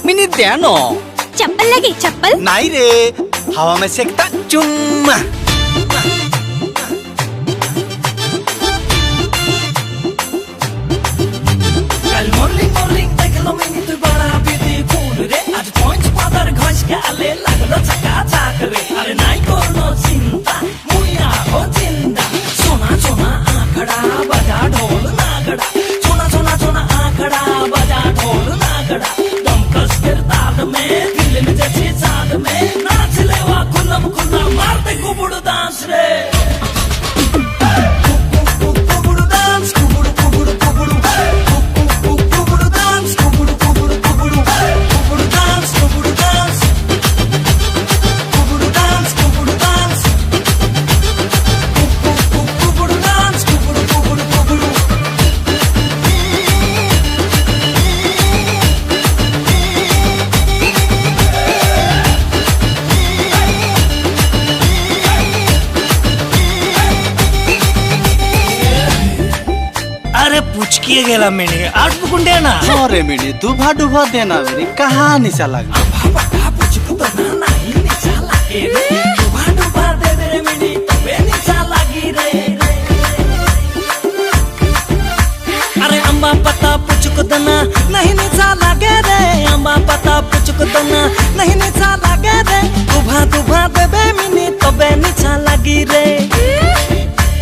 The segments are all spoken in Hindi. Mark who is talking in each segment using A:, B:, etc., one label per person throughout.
A: मिनी देनो
B: चप्पल लगी चप्पल
A: नहीं रे हवा में सेकता चुम्मा
C: पूछ किए गेला मैंने आठ बुकुंडे ना
A: अरे मैंने दुभा दुभा देना मेरी कहाँ निशा लगा
C: अरे अम्बा पता पुचक दना नहीं निशा लगे रे अम्बा पता पुचक दना नहीं निशा लगे रे दुभा दुभा देबे मिनी तबे निशा लगी रे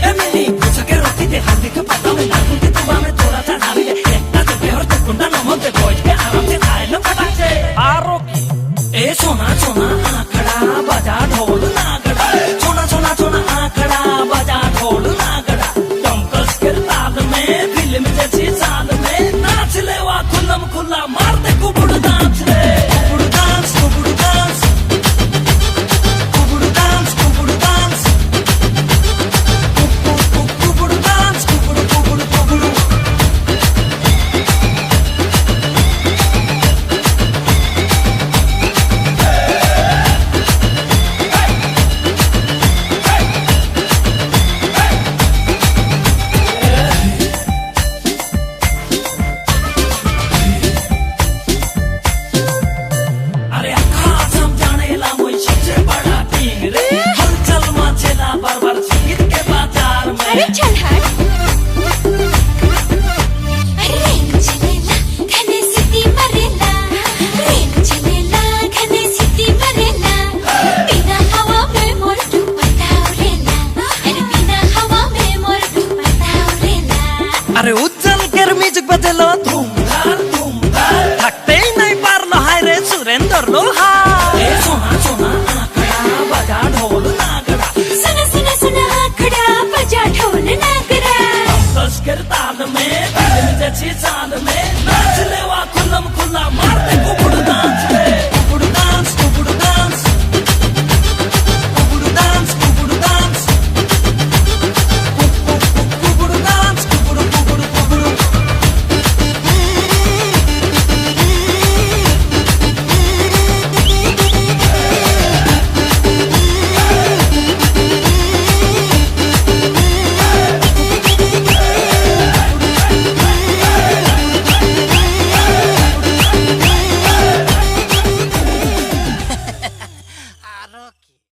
C: ए मिनी पुचके रोटी दे हल्दी का पता में ना कुंती तुबा में थोड़ा सा डाली है एकता तो बेहर तो कुंडा न मोते बोझ के आराम से खाए लो पटाख से आरो ए सोना सोना आंकड़ा बजा ढोल नागड़ा सोना सोना सोना आंकड़ा बजा ढोल नागड़ा डंकस के ताल में फिल्म जैसी साल में नाच ले वा खुल्लम खुल्ला मार दे कुबुड़ डांस रे कुबुड़ डांस कुबुड़ डांस कुबुड़ डांस कुबुड़ डांस कुबुड़ डांस कुबुड़ कुबुड़ कुबुड़ अरे उज्जल कर म्यूजिक बजलो धूमधार धूमधार थकते ही नहीं पारलो हाय रे सुरेंद्र लोहा ए सोना सोना आंकड़ा बजा ढोल नागड़ा
B: सुना सुना सुना आंकड़ा बजा ढोल नागड़ा
C: दस कर ताल में फिल्म जैसी चाल में नाच ले